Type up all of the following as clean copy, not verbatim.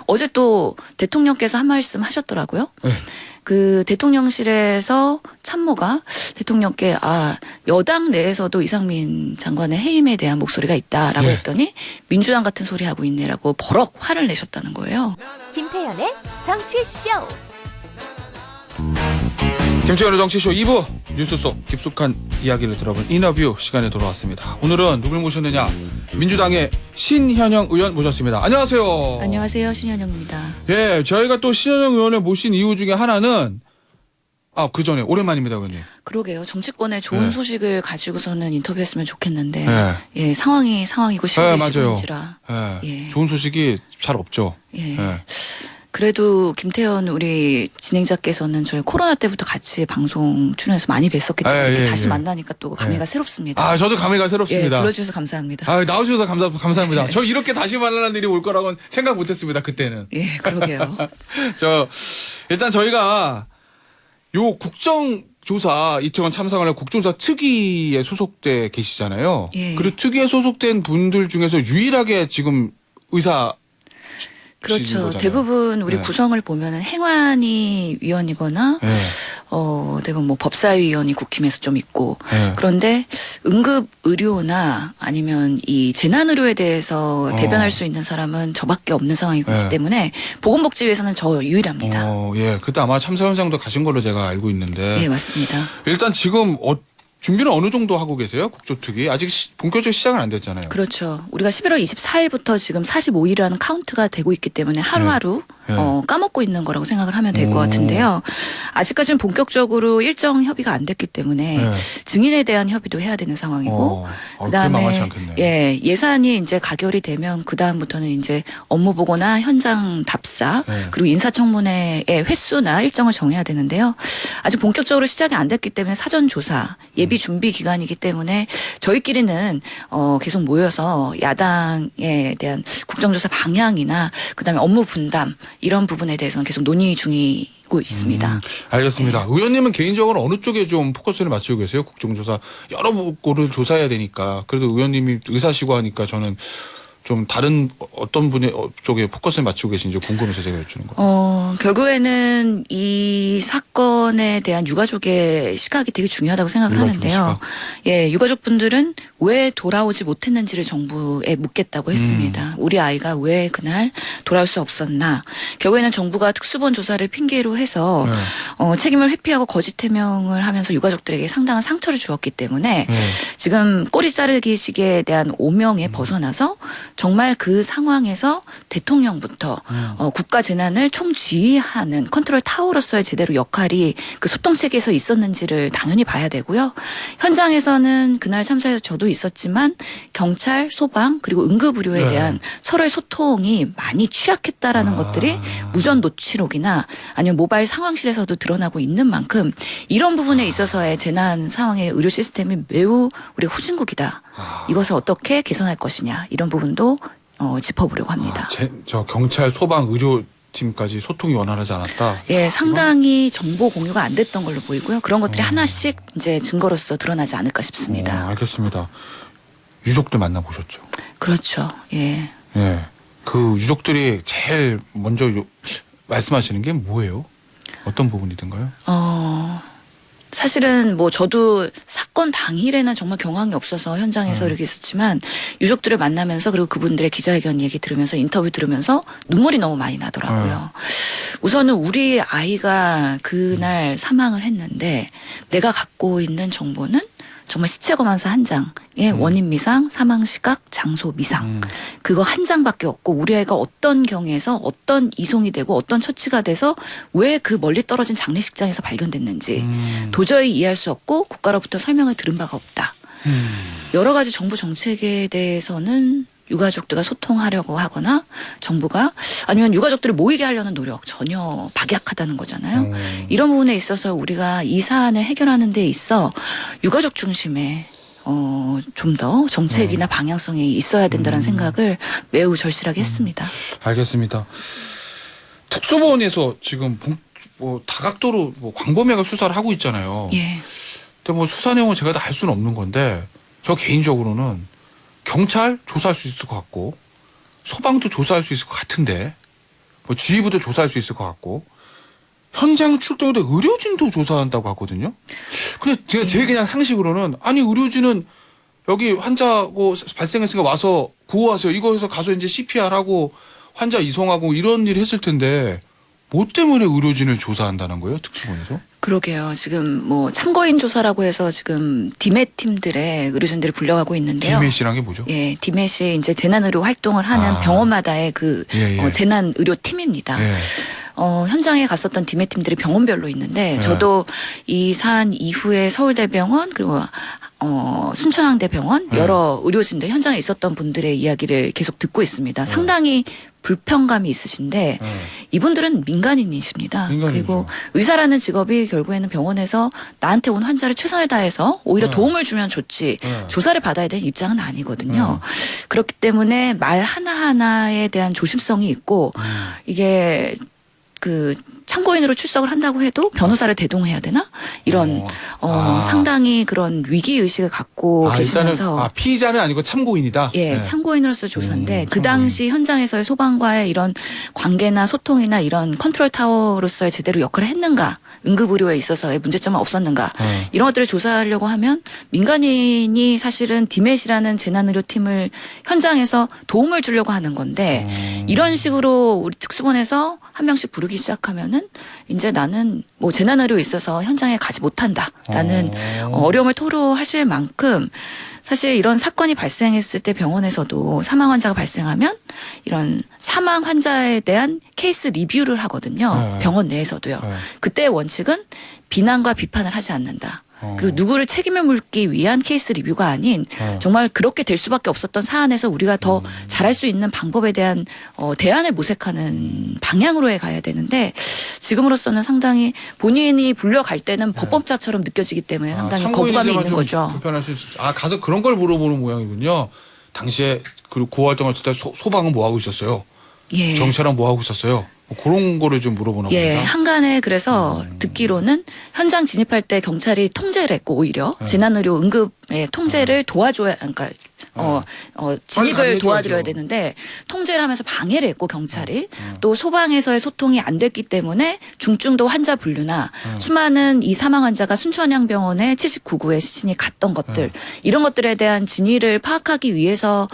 어제 또 대통령께서 한 말씀 하셨더라고요. 네. 그 대통령실에서 참모가 대통령께 여당 내에서도 이상민 장관의 해임에 대한 목소리가 있다라고 예. 했더니 민주당 같은 소리 하고 있네라고 버럭 화를 내셨다는 거예요. 김태현의 정치쇼. 김태현의 정치쇼 2부 뉴스 속 깊숙한 이야기를 들어본 인터뷰 시간에 돌아왔습니다. 오늘은 누굴 모셨느냐? 민주당의 신현영 의원 모셨습니다. 안녕하세요. 안녕하세요. 신현영입니다. 예, 저희가 또 신현영 의원을 모신 이유 중에 하나는 그 전에 오랜만입니다, 의원님. 그러게요. 정치권에 좋은 네. 소식을 가지고서는 인터뷰했으면 좋겠는데 네. 예, 상황이고 맞아요. 시국인지라 예, 예. 좋은 소식이 잘 없죠. 예. 예. 그래도 김태현 우리 진행자께서는 저희 코로나 때부터 같이 방송 출연해서 많이 뵀었기 때문에 이렇게 다시 만나니까 또 감회가 새롭습니다. 저도 감회가 새롭습니다. 예, 불러주셔서 감사합니다. 나와주셔서 감사합니다. 저 이렇게 다시 만나는 일이 올 거라고는 생각 못했습니다, 그때는. 예, 그러게요. 일단 저희가 요 국정조사 이태원 참사관련 국정조사 특위에 소속돼 계시잖아요. 예. 그리고 특위에 소속된 분들 중에서 유일하게 지금 의사 그렇죠. 대부분 우리 네. 구성을 보면은 행안위 위원이거나 네. 대부분 뭐 법사위원이 국힘에서 좀 있고 네. 그런데 응급 의료나 아니면 이 재난 의료에 대해서 대변할 수 있는 사람은 저밖에 없는 상황이기 네. 때문에 보건복지위에서는 저 유일합니다. 예. 그때 아마 참사 현장도 가신 걸로 제가 알고 있는데. 예, 맞습니다. 일단 지금 준비는 어느 정도 하고 계세요? 국조특위 아직 본격적으로 시작은 안 됐잖아요. 그렇죠. 우리가 11월 24일부터 지금 45일이라는 카운트가 되고 있기 때문에 하루하루 까먹고 있는 거라고 생각을 하면 될 것 같은데요. 아직까지는 본격적으로 일정 협의가 안 됐기 때문에 증인에 대한 협의도 해야 되는 상황이고 그다음에 만만치 않겠네요. 예산이 이제 가결이 되면 그다음부터는 이제 업무 보고나 현장 답사 그리고 인사청문회의 횟수나 일정을 정해야 되는데요. 아직 본격적으로 시작이 안 됐기 때문에 사전 조사 예비 준비 기간이기 때문에 저희끼리는 계속 모여서 야당에 대한 국정조사 방향이나 그다음에 업무 분담 이런 부분에 대해서는 계속 논의 중이고 있습니다. 알겠습니다. 의원님은 개인적으로 어느 쪽에 좀 포커스를 맞추고 계세요? 국정조사 여러 곳을 조사해야 되니까 그래도 의원님이 의사시고 하니까 저는 좀 다른 어떤 분의 쪽에 포커스를 맞추고 계신지 궁금해서 제가 여쭈는 거예요. 결국에는 이 사건에 대한 유가족의 시각이 되게 중요하다고 생각을 하는데요. 예, 유가족분들은 왜 돌아오지 못했는지를 정부에 묻겠다고 했습니다. 우리 아이가 왜 그날 돌아올 수 없었나. 결국에는 정부가 특수본 조사를 핑계로 해서 책임을 회피하고 거짓 해명을 하면서 유가족들에게 상당한 상처를 주었기 때문에 지금 꼬리 자르기식에 대한 오명에 벗어나서 정말 그 상황에서 대통령부터 국가 재난을 총지휘하는 컨트롤 타워로서의 제대로 역할이 그 소통 체계에서 있었는지를 당연히 봐야 되고요. 현장에서는 그날 참사에서 저도 있었지만 경찰, 소방 그리고 응급의료에 대한 서로의 소통이 많이 취약했다라는 것들이 무전 노치록이나 아니면 모바일 상황실에서도 드러나고 있는 만큼 이런 부분에 있어서의 재난 상황의 의료 시스템이 매우 우리가 후진국이다. 이것을 어떻게 개선할 것이냐 이런 부분도 짚어보려고 합니다. 저 경찰, 소방, 의료팀까지 소통이 원활하지 않았다. 예, 상당히 정보 공유가 안 됐던 걸로 보이고요. 그런 것들이 하나씩 이제 증거로서 드러나지 않을까 싶습니다. 알겠습니다. 유족들 만나보셨죠? 그렇죠. 예. 예. 그 유족들이 제일 먼저 말씀하시는 게 뭐예요? 어떤 부분이든가요? 사실은 뭐 저도 사건 당일에는 정말 경황이 없어서 현장에서 이렇게 있었지만 유족들을 만나면서 그리고 그분들의 기자회견 얘기 들으면서 인터뷰 들으면서 눈물이 너무 많이 나더라고요. 우선은 우리 아이가 그날 사망을 했는데 내가 갖고 있는 정보는 정말 시체 검안서 한 장에 원인 미상, 사망 시각, 장소 미상 그거 한 장밖에 없고 우리 아이가 어떤 경위에서 어떤 이송이 되고 어떤 처치가 돼서 왜 그 멀리 떨어진 장례식장에서 발견됐는지 도저히 이해할 수 없고 국가로부터 설명을 들은 바가 없다. 여러 가지 정부 정책에 대해서는 유가족들과 소통하려고 하거나 정부가 아니면 유가족들을 모이게 하려는 노력 전혀 박약하다는 거잖아요. 이런 부분에 있어서 우리가 이 사안을 해결하는 데 있어 유가족 중심의 좀 더 정책이나 방향성이 있어야 된다는 생각을 매우 절실하게 했습니다. 알겠습니다. 특수본에서 지금 다각도로 광범위하게 수사를 하고 있잖아요. 예. 근데 수사 내용을 제가 다 알 수는 없는 건데 저 개인적으로는 경찰 조사할 수 있을 것 같고 소방도 조사할 수 있을 것 같은데 뭐 지휘부도 조사할 수 있을 것 같고 현장 출동에도 의료진도 조사한다고 하거든요. 근데 제 그냥 상식으로는 아니 의료진은 여기 환자고 발생했으니까 와서 구호하세요. 이거에서 가서 이제 CPR 하고 환자 이송하고 이런 일 했을 텐데 뭐 때문에 의료진을 조사한다는 거예요? 특수본에서? 그러게요. 지금 뭐 참고인 조사라고 해서 지금 디메 팀들의 의료진들이 불려가고 있는데요. 디메시란 게 뭐죠? 예, 디메시 이제 재난의료 활동을 하는 병원마다의 그 예. 재난의료 팀입니다. 예. 현장에 갔었던 디메 팀들이 병원별로 있는데 네. 저도 이 사안 이후에 서울대병원 그리고 순천향대병원 네. 여러 의료진들 현장에 있었던 분들의 이야기를 계속 듣고 있습니다. 상당히 불편감이 있으신데 이분들은 민간인이십니다. 민간인이죠. 그리고 의사라는 직업이 결국에는 병원에서 나한테 온 환자를 최선을 다해서 오히려 도움을 주면 좋지 조사를 받아야 되는 입장은 아니거든요. 그렇기 때문에 말 하나하나에 대한 조심성이 있고 이게 그 참고인으로 출석을 한다고 해도 변호사를 대동해야 되나? 이런 상당히 그런 위기 의식을 갖고 계시면서 일단은 피의자는 아니고 참고인이다. 예, 참고인으로서 조사인데 그 당시 현장에서의 소방과의 이런 관계나 소통이나 이런 컨트롤 타워로서의 제대로 역할을 했는가? 응급의료에 있어서의 문제점은 없었는가? 이런 것들을 조사하려고 하면 민간인이 사실은 디메시라는 재난의료팀을 현장에서 도움을 주려고 하는 건데 이런 식으로 우리 특수본에서 한 명씩 부르기 시작하면은 이제 나는 뭐 재난의료에 있어서 현장에 가지 못한다라는 어려움을 토로하실 만큼 사실 이런 사건이 발생했을 때 병원에서도 사망 환자가 발생하면 이런 사망 환자에 대한 케이스 리뷰를 하거든요. 병원 내에서도요. 그때의 원칙은 비난과 비판을 하지 않는다. 그리고 누구를 책임을 물기 위한 케이스 리뷰가 아닌 정말 그렇게 될 수밖에 없었던 사안에서 우리가 더 잘할 수 있는 방법에 대한 대안을 모색하는 방향으로에 가야 되는데 지금으로서는 상당히 본인이 불려갈 때는 법법자처럼 느껴지기 때문에 상당히 거부감이 있는 거죠. 불편할 수 가서 그런 걸 물어보는 모양이군요. 당시에 그 구호 활동했을 때 소방은 뭐 하고 있었어요? 예. 경찰은 뭐 하고 있었어요? 뭐 그런 거를 좀 물어보나 봅니다. 예, 한간에 그래서 듣기로는 현장 진입할 때 경찰이 통제를 했고 오히려 재난의료 응급의 통제를 도와줘야 그러니까 진입을 도와드려야 되는데 통제를 하면서 방해를 했고 경찰이 또 소방에서의 소통이 안 됐기 때문에 중증도 환자 분류나 수많은 이 사망 환자가 순천향병원에 79구에 시신이 갔던 것들 이런 것들에 대한 진위를 파악하기 위해서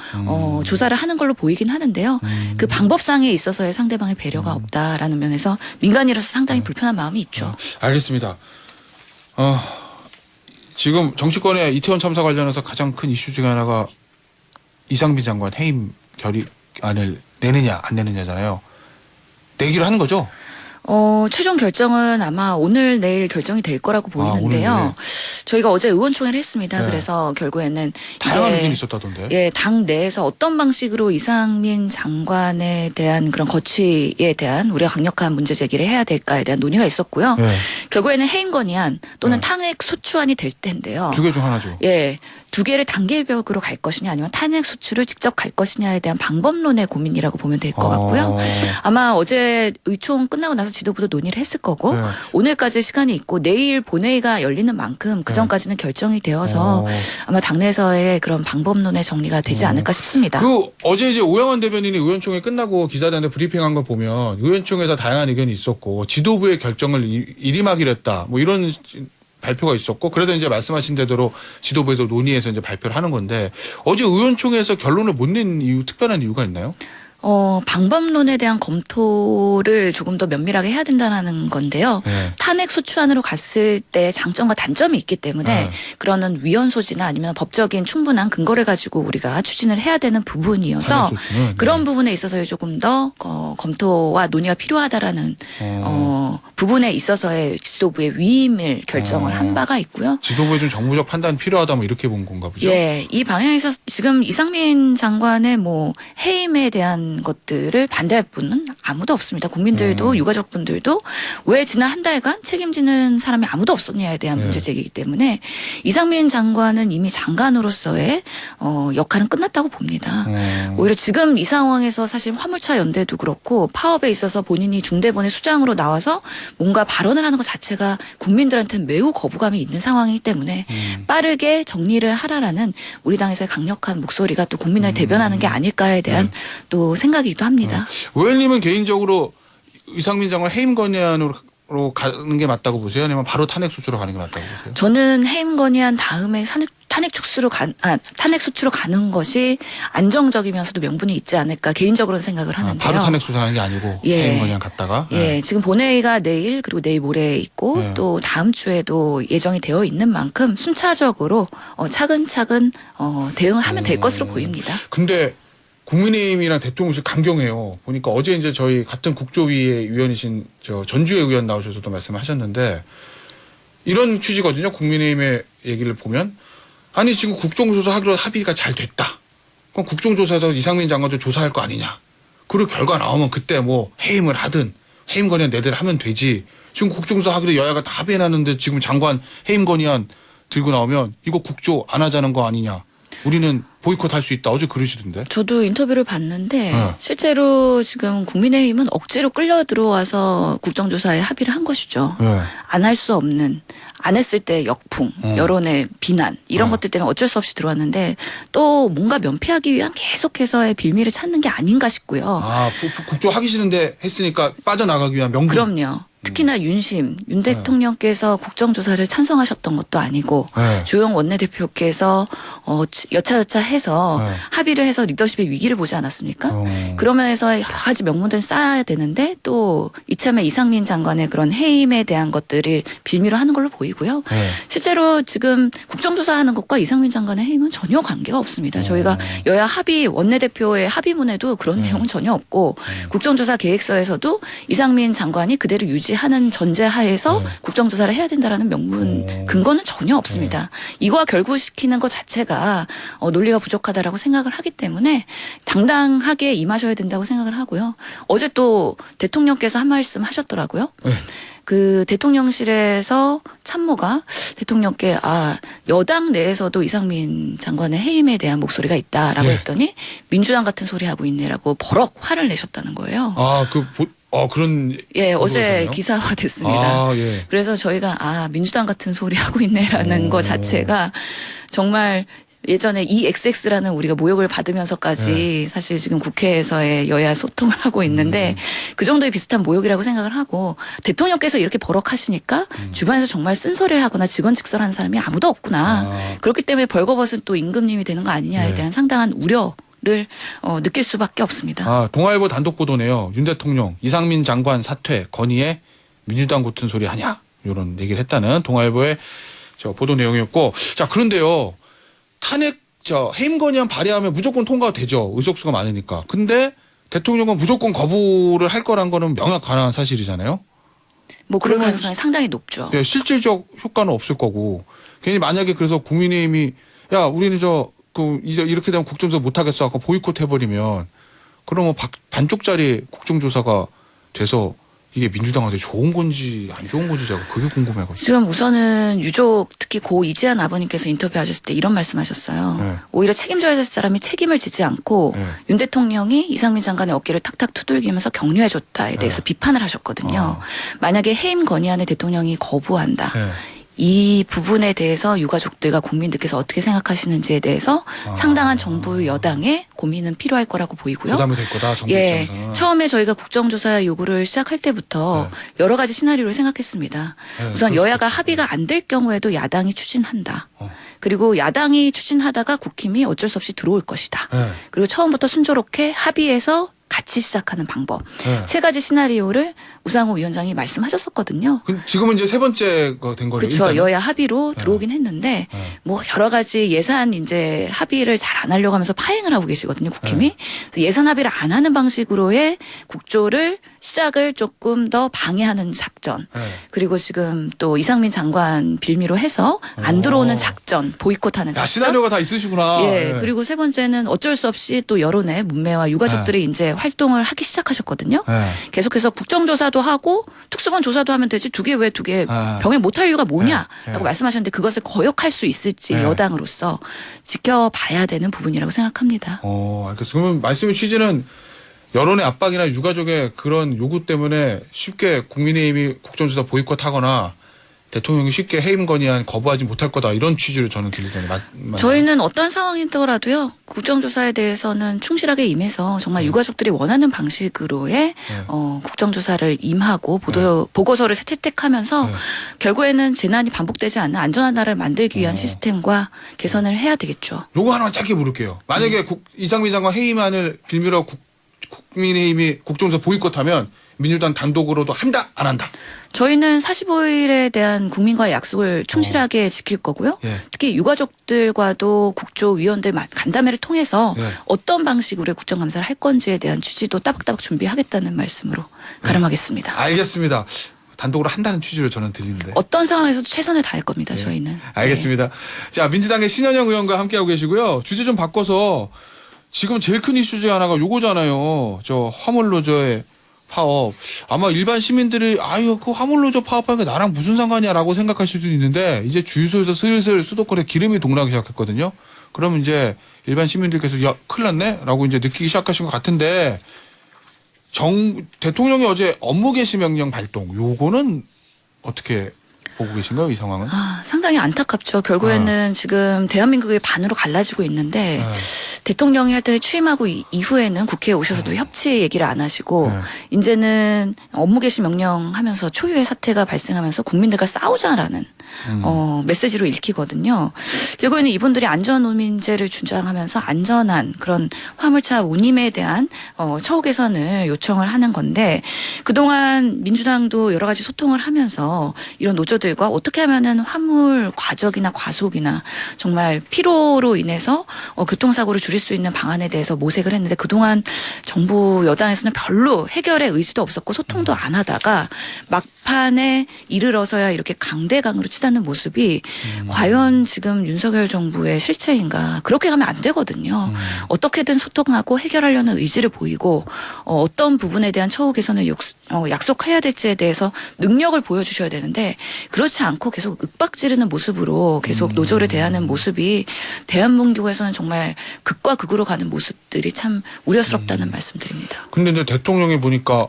조사를 하는 걸로 보이긴 하는데요. 그 방법상에 있어서의 상대방의 배려가 없다라는 면에서 민간인으로서 상당히 불편한 마음이 있죠. 알겠습니다. 지금 정치권의 이태원 참사 관련해서 가장 큰 이슈 중에 하나가 이상민 장관 해임 결의안을 내느냐 안 내느냐잖아요. 내기로 하는 거죠? 최종 결정은 아마 오늘 내일 결정이 될 거라고 보이는데요. 오늘 저희가 어제 의원총회를 했습니다. 네. 그래서 결국에는 다양한 의견이 있었다던데. 예, 당 내에서 어떤 방식으로 이상민 장관에 대한 그런 거취에 대한 우리가 강력한 문제 제기를 해야 될까에 대한 논의가 있었고요. 네. 결국에는 해임 건의안 또는 네. 탄핵 소추안이 될 텐데요. 두 개 중 하나죠. 예. 두 개를 단계별로 갈 것이냐 아니면 탄핵 소추를 직접 갈 것이냐에 대한 방법론의 고민이라고 보면 될 것 같고요. 아마 어제 의총 끝나고 나서 지도부도 논의를 했을 거고 네. 오늘까지 시간이 있고 내일 본회의가 열리는 만큼 그 전까지는 결정이 되어서 아마 당내에서의 그런 방법론의 정리가 되지 않을까 싶습니다. 어제 이제 오영환 대변인이 의원총회 끝나고 기자들한테 브리핑한 거 보면 의원총회에서 다양한 의견이 있었고 지도부의 결정을 일임하기로 했다. 뭐 이런 발표가 있었고 그래도 이제 말씀하신 대로 지도부에서 논의해서 이제 발표를 하는 건데 어제 의원총회에서 결론을 못 낸 이유 특별한 이유가 있나요? 방법론에 대한 검토를 조금 더 면밀하게 해야 된다는 건데요. 네. 탄핵 소추안으로 갔을 때 장점과 단점이 있기 때문에 그러는 위헌 소지나 아니면 법적인 충분한 근거를 가지고 우리가 추진을 해야 되는 부분이어서 탄핵 소추는, 그런 부분에 있어서 조금 더 검토와 논의가 필요하다라는 부분에 있어서의 지도부의 위임을 결정을 한 바가 있고요. 지도부에 좀 정무적 판단 필요하다 뭐 이렇게 본 건가 보죠. 예, 이 방향에서 지금 이상민 장관의 뭐 해임에 대한 것들을 반대할 분은 아무도 없습니다. 국민들도 유가족분들도 왜 지난 한 달간 책임지는 사람이 아무도 없었냐에 대한 문제 제기이기 때문에 이상민 장관은 이미 장관으로서의 역할은 끝났다고 봅니다. 오히려 지금 이 상황에서 사실 화물차 연대도 그렇고 파업에 있어서 본인이 중대본의 수장으로 나와서 뭔가 발언을 하는 것 자체가 국민들한테는 매우 거부감이 있는 상황이기 때문에 빠르게 정리를 하라라는 우리 당에서의 강력한 목소리가 또 국민을 대변하는 게 아닐까에 대한 또 생각이기도 합니다. 의원님은 개인적으로 이상민 장관 해임 건의안으로 가는 게 맞다고 보세요? 아니면 바로 탄핵 소추로 가는 게 맞다고 보세요? 저는 해임 건의안 다음에 탄핵 소추로 가는 것이 안정적이면서도 명분이 있지 않을까 개인적으로는 생각을 하는데요. 바로 탄핵 소추하는 게 아니고 예. 해임 건의안 갔다가. 예, 지금 본회의가 내일 그리고 내일 모레 있고 네. 또 다음 주에도 예정이 되어 있는 만큼 순차적으로 차근차근 대응을 하면 될 것으로 보입니다. 근데 국민의힘이랑 대통령실 강경해요. 보니까 어제 이제 저희 같은 국조위의 위원이신 전주혜 의원 나오셔서도 말씀하셨는데 이런 취지거든요. 국민의힘의 얘기를 보면 아니 지금 국정조사 하기로 합의가 잘 됐다. 그럼 국정조사에서 이상민 장관도 조사할 거 아니냐. 그리고 결과 나오면 그때 뭐 해임을 하든 해임 건의안 내들 하면 되지. 지금 국정조사 하기로 여야가 다 합의해놨는데 지금 장관 해임 건의안 들고 나오면 이거 국조 안 하자는 거 아니냐. 우리는 보이콧 할 수 있다. 어제 그러시던데. 저도 인터뷰를 봤는데 네. 실제로 지금 국민의힘은 억지로 끌려 들어와서 국정조사에 합의를 한 것이죠. 네. 안 할 수 없는, 안 했을 때 역풍, 여론의 비난 이런 것들 때문에 어쩔 수 없이 들어왔는데 또 뭔가 면피하기 위한 계속해서의 빌미를 찾는 게 아닌가 싶고요. 아, 국조 하기 싫은데 했으니까 빠져나가기 위한 명분. 그럼요. 특히나 윤 대통령께서 국정조사를 찬성하셨던 것도 아니고 네. 주영 원내대표께서 여차여차 해서 네. 합의를 해서 리더십의 위기를 보지 않았습니까? 그러면서 여러 가지 명분들을 쌓아야 되는데 또 이참에 이상민 장관의 그런 해임에 대한 것들을 빌미로 하는 걸로 보이고요. 네. 실제로 지금 국정조사하는 것과 이상민 장관의 해임은 전혀 관계가 없습니다. 저희가 여야 합의 원내대표의 합의문에도 그런 내용은 전혀 없고 국정조사 계획서에서도 이상민 장관이 그대로 유지하는 전제하에서 국정조사를 해야 된다라는 명분 근거는 전혀 없습니다. 이거와 결부시키는 것 자체가 논리가 부족하다라고 생각을 하기 때문에 당당하게 임하셔야 된다고 생각을 하고요. 어제 또 대통령께서 한 말씀 하셨더라고요. 네. 그 대통령실에서 참모가 대통령께 여당 내에서도 이상민 장관의 해임에 대한 목소리가 있다라고 예. 했더니 민주당 같은 소리 하고 있네라고 버럭 화를 내셨다는 거예요. 그런. 예, 어제 보도였었나요? 기사화됐습니다. 아, 예. 그래서 저희가 민주당 같은 소리 하고 있네라는 거 자체가 정말 예전에 EXX라는 우리가 모욕을 받으면서까지 사실 지금 국회에서의 여야 소통을 하고 있는데 그 정도의 비슷한 모욕이라고 생각을 하고 대통령께서 이렇게 버럭하시니까 주변에서 정말 쓴소리를 하거나 직원직설하는 사람이 아무도 없구나. 그렇기 때문에 벌거벗은 또 임금님이 되는 거 아니냐에 네. 대한 상당한 우려를 느낄 수밖에 없습니다. 동아일보 단독 보도네요. 윤 대통령 이상민 장관 사퇴 건의에 민주당 같은 소리 하냐 이런 얘기를 했다는 동아일보의 보도 내용이었고 자 그런데요. 탄핵 해임 건의안 발의하면 무조건 통과가 되죠. 의석수가 많으니까. 근데 대통령은 무조건 거부를 할 거란 거는 명확한 사실이잖아요. 뭐 그럴 그러면 가능성이 상당히 높죠. 네, 실질적 효과는 없을 거고. 괜히 만약에 그래서 국민의힘이 야 우리는 이제 이렇게 되면 국정조사 못 하겠어. 아까 보이콧 해버리면 그러면 반쪽짜리 국정조사가 돼서 이게 민주당한테 좋은 건지 안 좋은 건지 제가 그게 궁금해가지고. 지금 우선은 유족 특히 고 이지한 아버님께서 인터뷰하셨을 때 이런 말씀하셨어요. 네. 오히려 책임져야 될 사람이 책임을 지지 않고 네. 윤 대통령이 이상민 장관의 어깨를 탁탁 두들기면서 격려해줬다에 대해서 비판을 하셨거든요. 만약에 해임 건의안을 대통령이 거부한다. 네. 이 부분에 대해서 유가족들과 국민들께서 어떻게 생각하시는지에 대해서 상당한 정부 여당의 고민은 필요할 거라고 보이고요. 부담이 될 거다. 정부 예, 입장에서는. 처음에 저희가 국정조사 요구를 시작할 때부터 여러 가지 시나리오를 생각했습니다. 네, 우선 그럴 여야가 수 있죠. 합의가 안 될 경우에도 야당이 추진한다. 그리고 야당이 추진하다가 국힘이 어쩔 수 없이 들어올 것이다. 네. 그리고 처음부터 순조롭게 합의해서 같이 시작하는 방법. 네. 세 가지 시나리오를 우상호 위원장이 말씀하셨었거든요. 지금은 이제 세 번째가 된 거죠. 그렇죠. 일단은. 여야 합의로 들어오긴 했는데 뭐 여러 가지 예산 이제 합의를 잘 안 하려고 하면서 파행을 하고 계시거든요. 국힘이. 그래서 예산 합의를 안 하는 방식으로의 국조를 시작을 조금 더 방해하는 작전. 네. 그리고 지금 또 이상민 장관 빌미로 해서 안 들어오는 작전, 보이콧하는 야, 작전. 시나리오가 다 있으시구나. 예. 네. 그리고 세 번째는 어쩔 수 없이 또 여론의 문매와 유가족들이 이제 활동을 하기 시작하셨거든요. 네. 계속해서 국정조사도 하고 특수본 조사도 하면 되지 두 개 왜 두 개 병행 못할 이유가 뭐냐라고 네. 말씀하셨는데 그것을 거역할 수 있을지 네. 여당으로서 지켜봐야 되는 부분이라고 생각합니다. 알겠습니다. 그러면 말씀의 취지는 여론의 압박이나 유가족의 그런 요구 때문에 쉽게 국민의힘이 국정조사 보이콧하거나 대통령이 쉽게 해임 건의안 거부하지 못할 거다 이런 취지로 저는 들리거든요. 저희는 어떤 상황이더라도요. 국정조사에 대해서는 충실하게 임해서 정말 유가족들이 원하는 방식으로의 국정조사를 임하고 보고서를 채택하면서 결국에는 재난이 반복되지 않는 안전한 나라를 만들기 위한 시스템과 개선을 해야 되겠죠. 요거 하나만 짧게 물을게요. 만약에 이상민 장관 해임안을 빌미로 국민의힘이 국정조사 보이콧하면 민주당 단독으로도 한다 안 한다? 저희는 45일에 대한 국민과의 약속을 충실하게 지킬 거고요. 특히 유가족들과도 국조위원들 간담회를 통해서 어떤 방식으로 국정감사를 할 건지에 대한 취지도 따박따박 준비하겠다는 말씀으로 가름하겠습니다. 알겠습니다. 단독으로 한다는 취지로 저는 들리는데. 어떤 상황에서도 최선을 다할 겁니다. 저희는. 알겠습니다. 자, 민주당의 신현영 의원과 함께하고 계시고요. 주제 좀 바꿔서 지금 제일 큰 이슈 중에 하나가 요거잖아요. 저 화물노조의 파업. 아마 일반 시민들이 그 화물노조 파업하니까 나랑 무슨 상관이야라고 생각하실 수도 있는데 이제 주유소에서 슬슬 수도권에 기름이 동나기 시작했거든요. 그럼 이제 일반 시민들께서 야 큰일 났네 라고 이제 느끼기 시작하신 것 같은데 대통령이 어제 업무 개시 명령 발동 요거는 어떻게 보고 계신가요, 이 상황은? 상당히 안타깝죠. 결국에는 지금 대한민국의 반으로 갈라지고 있는데 대통령이 하여튼 취임하고 이후에는 국회에 오셔서도 협치 얘기를 안 하시고 이제는 업무 개시 명령하면서 초유의 사태가 발생하면서 국민들과 싸우자라는 메시지로 읽히거든요. 결국에는 이분들이 안전운임제를 주장하면서 안전한 그런 화물차 운임에 대한 처우 개선을 요청을 하는 건데 그동안 민주당도 여러 가지 소통을 하면서 이런 노조들과 어떻게 하면은 화물 과적이나 과속이나 정말 피로로 인해서 교통사고를 줄일 수 있는 방안에 대해서 모색을 했는데 그동안 정부 여당에서는 별로 해결의 의지도 없었고 소통도 안 하다가 막판에 이르러서야 이렇게 강대강으로 치닫는 모습이 과연 지금 윤석열 정부의 실체인가. 그렇게 가면 안 되거든요. 어떻게든 소통하고 해결하려는 의지를 보이고 어떤 부분에 대한 처우 개선을 약속해야 될지에 대해서 능력을 보여주셔야 되는데 그렇지 않고 계속 윽박지르는 모습으로 계속 노조를 대하는 모습이 대한민국에서는 정말 극과 극으로 가는 모습들이 참 우려스럽다는 말씀드립니다. 근데 이제 대통령이 보니까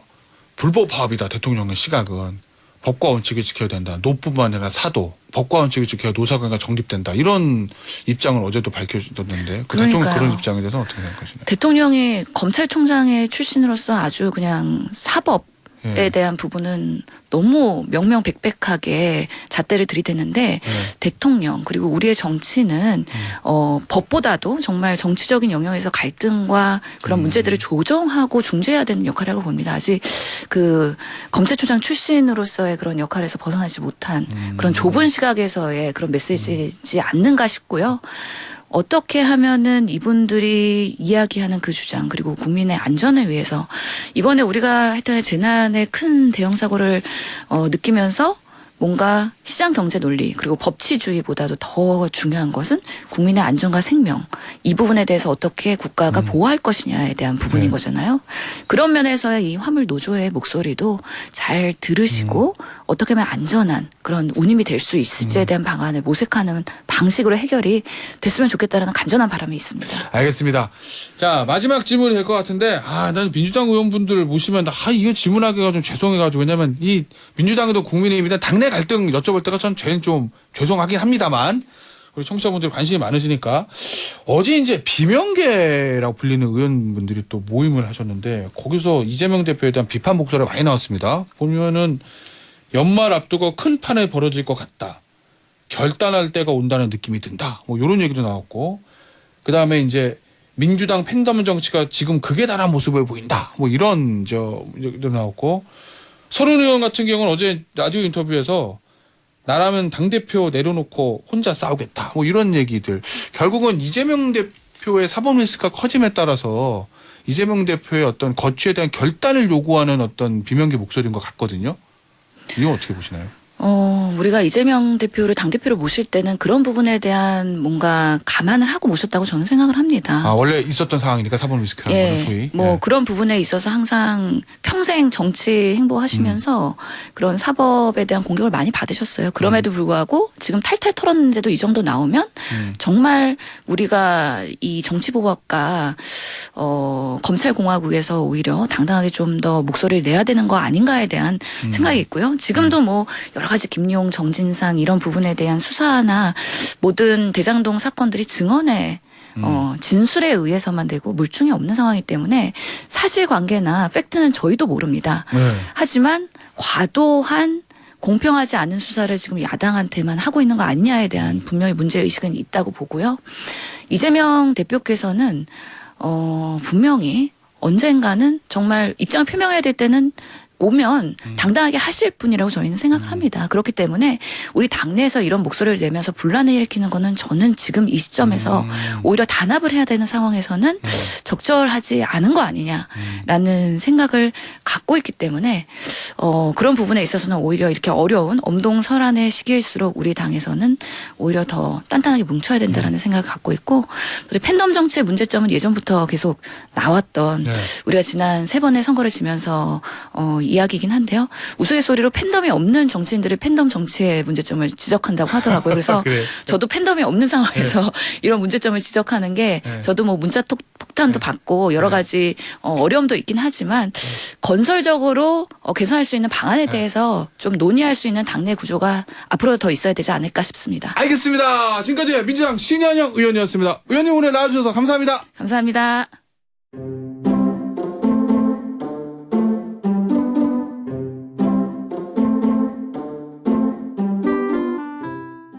불법 파업이다. 대통령의 시각은 법과 원칙을 지켜야 된다. 노뿐만 아니라 사도 법과 원칙을 지켜야 노사관계가 정립된다. 이런 입장을 어제도 밝혀주셨는데 그 대통령 그런 입장에 대해서 어떻게 생각하시나요? 대통령이 검찰총장의 출신으로서 아주 그냥 사법에 대한 부분은 너무 명명백백하게 잣대를 들이댔는데 대통령 그리고 우리의 정치는 법보다도 정말 정치적인 영역에서 갈등과 그런 문제들을 조정하고 중재해야 되는 역할이라고 봅니다. 아직 그 검찰총장 출신으로서의 그런 역할에서 벗어나지 못한 그런 좁은 시각에서의 그런 메시지지 않는가 싶고요. 어떻게 하면은 이분들이 이야기하는 그 주장 그리고 국민의 안전을 위해서 이번에 우리가 하여튼 재난의 큰 대형 사고를 느끼면서 뭔가 시장 경제 논리 그리고 법치주의보다도 더 중요한 것은 국민의 안전과 생명 이 부분에 대해서 어떻게 국가가 보호할 것이냐에 대한 부분인 거잖아요. 그런 면에서의 이 화물 노조의 목소리도 잘 들으시고 어떻게 하면 안전한 그런 운임이 될 수 있을지에 대한 방안을 모색하는 방식으로 해결이 됐으면 좋겠다라는 간절한 바람이 있습니다. 알겠습니다. 자 마지막 질문이 될 것 같은데 나는 민주당 의원분들 모시면 이거 질문하기가 좀 죄송해가지고 왜냐면 이 민주당에도 국민의힘이든 당내 갈등 여쭤볼 때가 전 제일 좀 죄송하긴 합니다만 우리 청취자분들 관심이 많으시니까 어제 이제 비명계라고 불리는 의원분들이 또 모임을 하셨는데 거기서 이재명 대표에 대한 비판 목소리가 많이 나왔습니다. 보면은 연말 앞두고 큰 판에 벌어질 것 같다. 결단할 때가 온다는 느낌이 든다. 뭐 이런 얘기도 나왔고 그다음에 이제 민주당 팬덤 정치가 지금 극에 달한 모습을 보인다. 뭐 이런 얘기도 나왔고 서른 의원 같은 경우는 어제 라디오 인터뷰에서 나라면 당대표 내려놓고 혼자 싸우겠다. 뭐 이런 얘기들. 결국은 이재명 대표의 사법 리스크가 커짐에 따라서 이재명 대표의 어떤 거취에 대한 결단을 요구하는 어떤 비명계 목소리인 것 같거든요. 이건 어떻게 보시나요? 우리가 이재명 대표를 당대표로 모실 때는 그런 부분에 대한 뭔가 감안을 하고 모셨다고 저는 생각을 합니다. 원래 있었던 상황이니까 사법 리스크라는 거는 소위. 그런 부분에 있어서 항상 평생 정치 행보하시면서 그런 사법에 대한 공격을 많이 받으셨어요. 그럼에도 불구하고 지금 탈탈 털었는데도 이 정도 나오면 정말 우리가 이 정치보복과 검찰공화국에서 오히려 당당하게 좀 더 목소리를 내야 되는 거 아닌가에 대한 생각이 있고요. 지금도 뭐 여러 가지 김용 대장동 정진상 이런 부분에 대한 수사나 모든 대장동 사건들이 증언에 진술에 의해서만 되고 물증이 없는 상황이기 때문에 사실관계나 팩트는 저희도 모릅니다. 네. 하지만 과도한 공평하지 않은 수사를 지금 야당한테만 하고 있는 거 아니냐에 대한 분명히 문제의식은 있다고 보고요. 이재명 대표께서는 분명히 언젠가는 정말 입장을 표명해야 될 때는 오면 당당하게 하실 분이라고 저희는 생각을 합니다. 그렇기 때문에 우리 당내에서 이런 목소리를 내면서 분란을 일으키는 거는 저는 지금 이 시점에서 오히려 단합을 해야 되는 상황에서는 적절하지 않은 거 아니냐라는 생각을 갖고 있기 때문에 그런 부분에 있어서는 오히려 이렇게 어려운 엄동설안의 시기일수록 우리 당에서는 오히려 더 단단하게 뭉쳐야 된다라는 생각을 갖고 있고 또 팬덤 정치의 문제점은 예전부터 계속 나왔던 네. 우리가 지난 3번의 선거를 지면서 이야기이긴 한데요. 우스갯소리로 팬덤이 없는 정치인들이 팬덤 정치의 문제점을 지적한다고 하더라고요. 그래서 그래. 저도 팬덤이 없는 상황에서 이런 문제점을 지적하는 게 저도 뭐 문자 폭탄도 받고 여러 가지 어려움도 있긴 하지만 건설적으로 개선할 수 있는 방안에 대해서 좀 논의할 수 있는 당내 구조가 앞으로 더 있어야 되지 않을까 싶습니다. 알겠습니다. 지금까지 민주당 신현영 의원이었습니다. 의원님 오늘 나와주셔서 감사합니다. 감사합니다.